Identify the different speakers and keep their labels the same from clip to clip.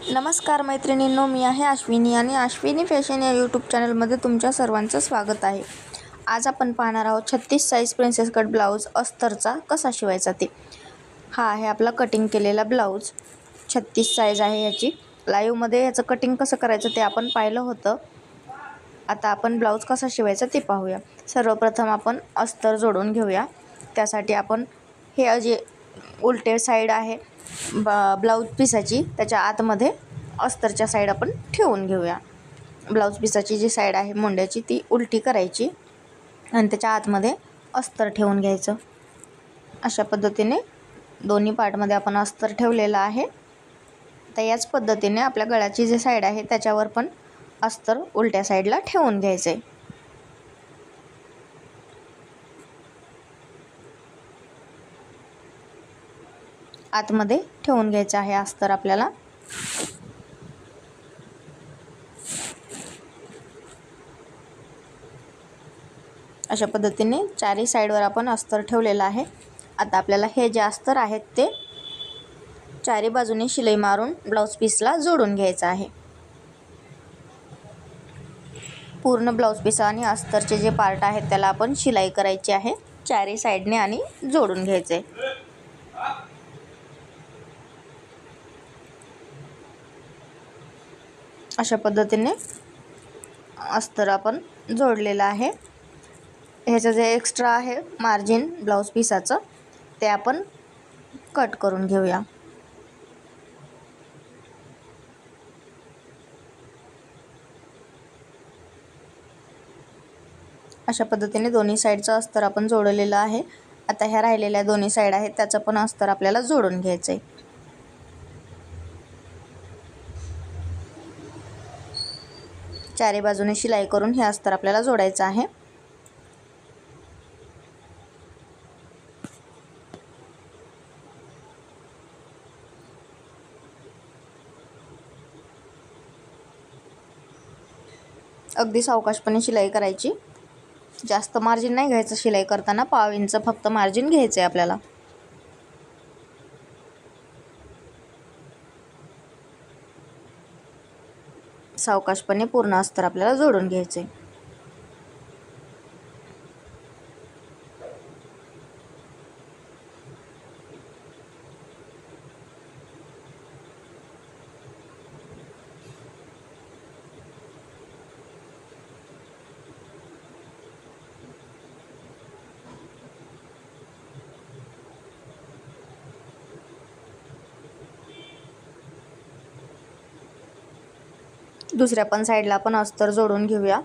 Speaker 1: नमस्कार मैत्रिणींनो, मी आहे अश्विनी आणि अश्विनी फॅशन या यूट्यूब चॅनलमध्ये तुमच्या सर्वांचं स्वागत आहे. आज आपण पाहणार आहोत 36 साईज प्रिन्सेस कट ब्लाऊज अस्तरचा कसा शिवायचा ते. हा आहे आपला कटिंग केलेला ब्लाऊज. 36 साईज आहे याची. लाईव्हमध्ये याचं कटिंग कसं करायचं ते आपण पाहिलं होतं. आता आपण ब्लाऊज कसा शिवायचा ते पाहूया. सर्वप्रथम आपण अस्तर जोडून घेऊया. त्यासाठी आपण हे जे उलटे साईड आहे ब्लाऊज पीसाची, त्याच्या आतमध्ये अस्तरच्या साईड आपण ठेवून घेऊया. ब्लाऊज पीसाची जी साईड आहे मोंड्याची ती उलटी करायची आणि त्याच्या आतमध्ये अस्तर ठेवून घ्यायचं. अशा पद्धतीने दोन्ही पार्टमध्ये आपण अस्तर ठेवलेलं आहे. तर याच पद्धतीने आपल्या गळ्याची जी साईड आहे त्याच्यावर पण अस्तर उलट्या साईडला ठेवून घ्यायचं आहे. आतमध्ये ठेवून घ्यायचं आहे अस्तर आपल्याला. अशा पद्धतीने चारी साईडवर आपण अस्तर ठेवलेलं आहे. आता आपल्याला हे जे अस्तर आहेत ते चारी बाजूने शिलाई मारून ब्लाऊज पीसला जोडून घ्यायचं आहे. पूर्ण ब्लाऊज पीस आणि अस्तरचे जे पार्ट आहेत त्याला आपण शिलाई करायची आहे चारी साईडने आणि जोडून घ्यायचं आहे. अशा पद्धतीने अस्तर आपण जोडलेलं आहे. ह्याचं जे एक्स्ट्रा आहे मार्जिन ब्लाऊज पीसाचं ते आपण कट करून घेऊया. अशा पद्धतीने दोन्ही साईडचं अस्तर आपण जोडलेलं आहे. आता ह्या राहिलेल्या दोन्ही साईड आहेत त्याचं पण अस्तर आपल्याला जोडून घ्यायचं आहे. चारी बाजूने शिलाई करून हे अस्तर आपल्याला जोडायचं आहे. अगदी सावकाशपणे शिलाई करायची. जास्त मार्जिन नाही घ्यायचं शिलाई करताना, पाव इंच फक्त मार्जिन घ्यायचं आहे आपल्याला. सावकाशपणे पूर्ण अस्तर आपल्याला जोडून घ्यायचे. दुसऱ्या पण साईडला आपण अस्तर जोडून घेऊया.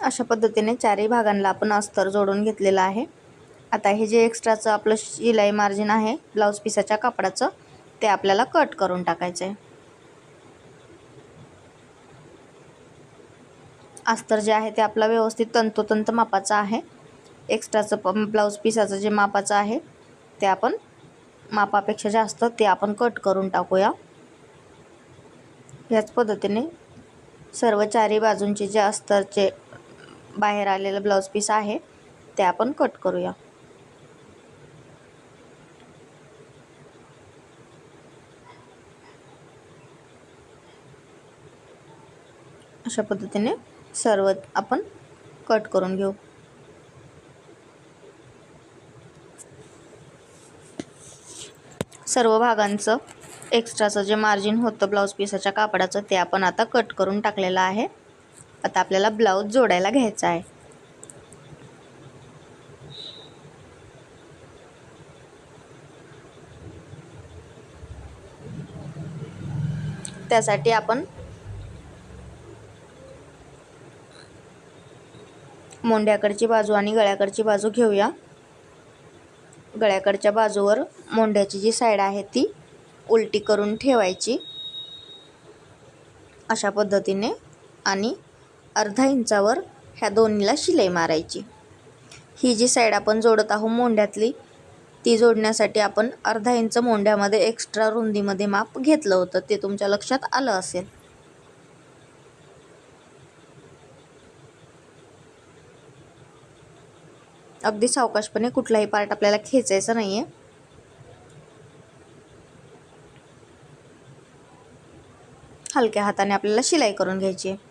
Speaker 1: अशा पद्धतीने चारही भागांना आपण अस्तर जोडून घेतलेलं आहे. आता हे जे एक्स्ट्राचं आपलं शिलाई मार्जिन आहे ब्लाऊज पीसाच्या कापडाचं ते आपल्याला कट करून टाकायचं आहे. अस्तर जे आहे ते आपला व्यवस्थित तंतोतंत मापाचं आहे. एक्स्ट्राचं ब्लाऊज पीसाचं जे मापाचं आहे ते आपण मापापेक्षा जास्त ते आपण कट करून टाकूया. याच पद्धतीने सर्व चारी बाजूंचे जे अस्तरचे बाहेर आलेलं ब्लाऊज पीस आहे ते आपण कट करूया. अशा पद्धतीने सर्व आपण कट करून घेऊ. सर्व भागांचं एक्स्ट्राचं जे मार्जिन होतं ब्लाऊज पीसाच्या कापडाचं ते आपण आता कट करून टाकलेलं आहे. आता आपल्याला ब्लाऊज जोडायला घ्यायचा आहे. त्यासाठी आपण मोंड्याकडची बाजू आणि गळ्याकडची बाजू घेऊया. गळ्याकडच्या बाजूवर मोंड्याची जी साईड आहे ती उलटी करून ठेवायची अशा पद्धतीने आणि अर्धा इंचावर ह्या दोन्हीला शिलाई मारायची. ही जी साईड आपण जोडत आहोत मोंड्यातली ती जोडण्यासाठी आपण अर्धा इंच मोंड्यामध्ये एक्स्ट्रा रुंदीमध्ये माप घेतलं होतं, ते तुमच्या लक्षात आलं असेल. अगदी सावकाशपणे, कुठलाही पार्ट आपल्याला खेचायचा नाही आहे. हलक्या हाताने आपल्याला शिलाई करून घ्यायची आहे.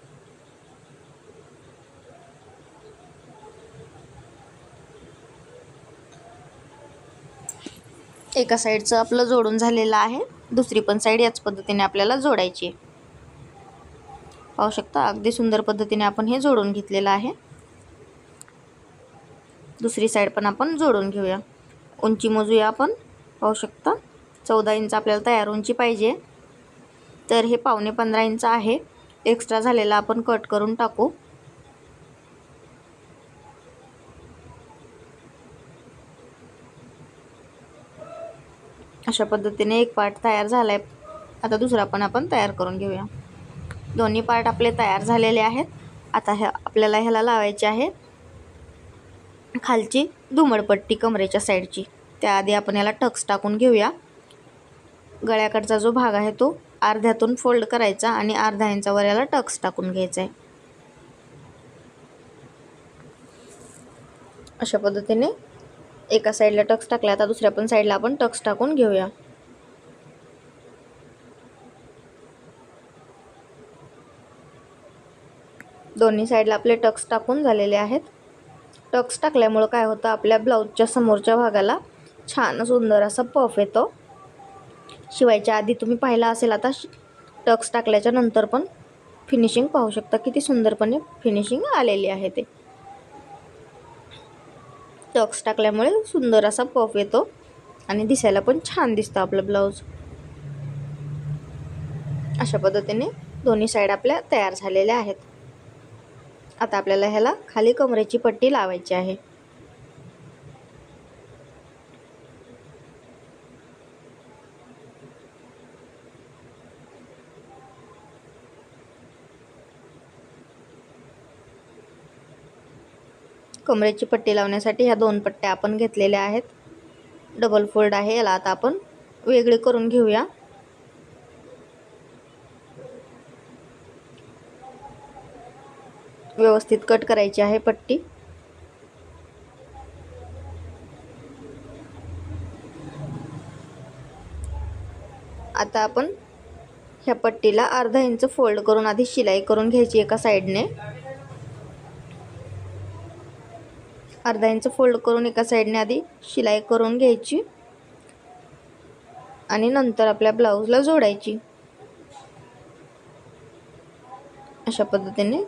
Speaker 1: एका साईडचं आपलं जोडून झालेलं आहे, दुसरी पण साईड याच पद्धतीने आपल्याला जोडायची आहे. पाहू शकता अगदी सुंदर पद्धतीने आपण हे जोडून घेतलेलं आहे. दुसरी साईड पण आपण जोडून घेऊया. उंची मोजूया आपण. पाहू शकता 14 इंच आपल्याला तयार उंची पाहिजे, तर हे 15.5 इंच आहे. एक्स्ट्रा झालेला आपण कट करून टाकू. अशा पद्धतीने एक पार्ट तयार झाला आहे. आता दुसरा पण आपण तयार करून घेऊया. दोन्ही पार्ट आपले तयार झालेले आहेत. आता आपल्याला ह्याला लावायचे आहे खालची दुमडपट्टी कमरेच्या साईडची. त्याआधी आपण याला टक्स टाकून घेऊया. गळ्याकडचा जो भाग आहे तो अर्ध्यातून फोल्ड करायचा आणि अर्धा इंचावर याला टक्स टाकून घ्यायचा आहे. अशा पद्धतीने एका साईडला टक्स टाकला, आता दुसऱ्या पण साईडला आपण टक्स टाकून घेऊया. दोन्ही साईडला आपले टक्स टाकून झालेले आहेत. टक्स टाकल्यामुळं काय होतं, आपल्या ब्लाऊजच्या समोरच्या भागाला छान सुंदर असा पफ येतो. शिवायच्या आधी तुम्ही पाहिला असेल, आता टक्स टाकल्याच्या नंतर पण फिनिशिंग पाहू शकता किती सुंदरपणे फिनिशिंग आलेली आहे. ते टक्स टाकल्यामुळे सुंदर असा पफ येतो आणि दिसायला पण छान दिसतं आपलं ब्लाऊज. अशा पद्धतीने दोन्ही साईड आपल्या तयार झालेल्या आहेत. आता आपल्याला ह्याला खाली कमरेची पट्टी लावायची आहे. कमरेची पट्टी लावण्यासाठी ह्या 2 पट्ट्या आपण घेतलेल्या आहेत. डबल फोल्ड आहे. याला आता आपण वेगळे करून घेऊया. व्यवस्थित कट करायची आहे पट्टी. आता आपण ह्या पट्टीला अर्धा इंच फोल्ड करून आधी शिलाई करून घ्यायची एका साईडने. अर्धा इंच फोल्ड करून एका साईडने आधी शिलाई करून घ्यायची आणि नंतर आपल्या ब्लाऊजला जोडायची. अशा पद्धतीने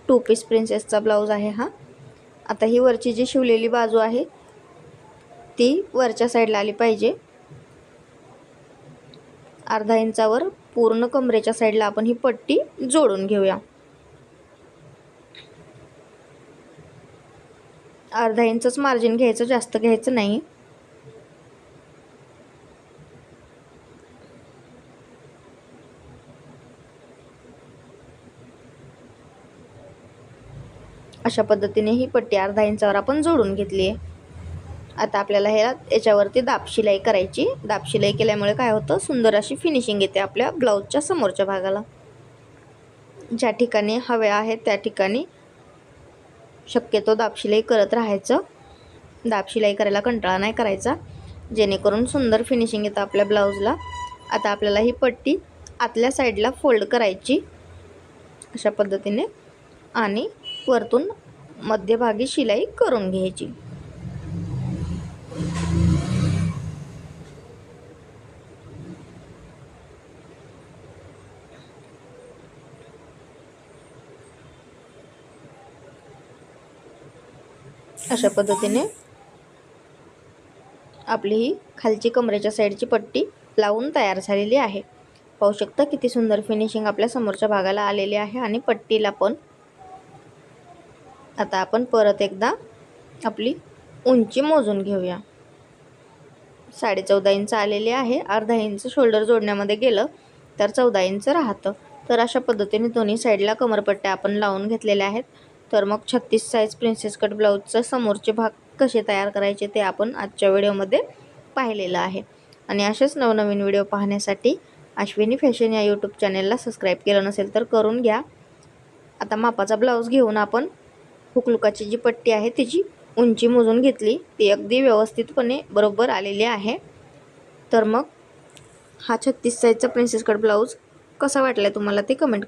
Speaker 1: 2 पीस प्रिन्सेसचा ब्लाऊज आहे हा. आता ही वरची जी शिवलेली बाजू आहे ती वरच्या साईडला आली पाहिजे. अर्धा इंचावर पूर्ण कमरेच्या साईडला आपण ही पट्टी जोडून घेऊया. अर्धा इंचच मार्जिन घ्यायचं, जास्त घ्यायचं नाही. अशा पद्धतीने ही पट्टी अर्धा इंचावर आपण जोडून घेतली आहे. आता आपल्याला याच्यावरती दाब शिलाई करायची. दाब शिलाई केल्यामुळे काय होतं, सुंदर अशी फिनिशिंग येते आपल्या ब्लाऊजच्या समोरच्या भागाला. ज्या ठिकाणी हवे आहे त्या ठिकाणी शक्यतो दाब शिलाई करत राहायचं. दाब शिलाई करायला कंटाळा नाही करायचा, जेणेकरून सुंदर फिनिशिंग येतं आपल्या ब्लाऊजला. आता आपल्याला ही पट्टी आतल्या साईडला फोल्ड करायची अशा पद्धतीने आणि वरतून मध्यभागी शिलाई करून घ्यायची. अशा पद्धतीने आपली ही खालची कमरेच्या साईडची पट्टी लावून तयार झालेली आहे. पाहू शकता किती सुंदर फिनिशिंग आपल्या समोरच्या भागाला आलेली आहे आणि पट्टीला पण. आता आपण परत एकदा आपली उंची मोजून घेऊया. 14.5 इंच आलेली आहे. अर्धा इंच शोल्डर जोडण्यामध्ये गेलं तर 14 इंच राहतं. तर अशा पद्धतीने दोन्ही साईडला कमरपट्ट्या आपण लावून घेतलेल्या आहेत. तर मग 36 साईज प्रिन्सेस कट ब्लाऊजचा समोरचे भाग कसे तयार करायचे ते आपण आजच्या व्हिडिओमध्ये पाहिलेलं आहे. आणि असेच नवनवीन व्हिडिओ पाहण्यासाठी अश्विनी फॅशन या यूट्यूब चॅनेलला सबस्क्राईब केलं नसेल तर करून घ्या. आता मापाचा ब्लाऊज घेऊन आपण हुकलुकाची जी पट्टी आहे तिची उंची मोजून घेतली, ती अगदी व्यवस्थितपणे बरोबर आलेली आहे. तर मग हा 36 साईजचा प्रिन्सेस कट ब्लाऊज कसा वाटला तुम्हाला ते कमेंट करा.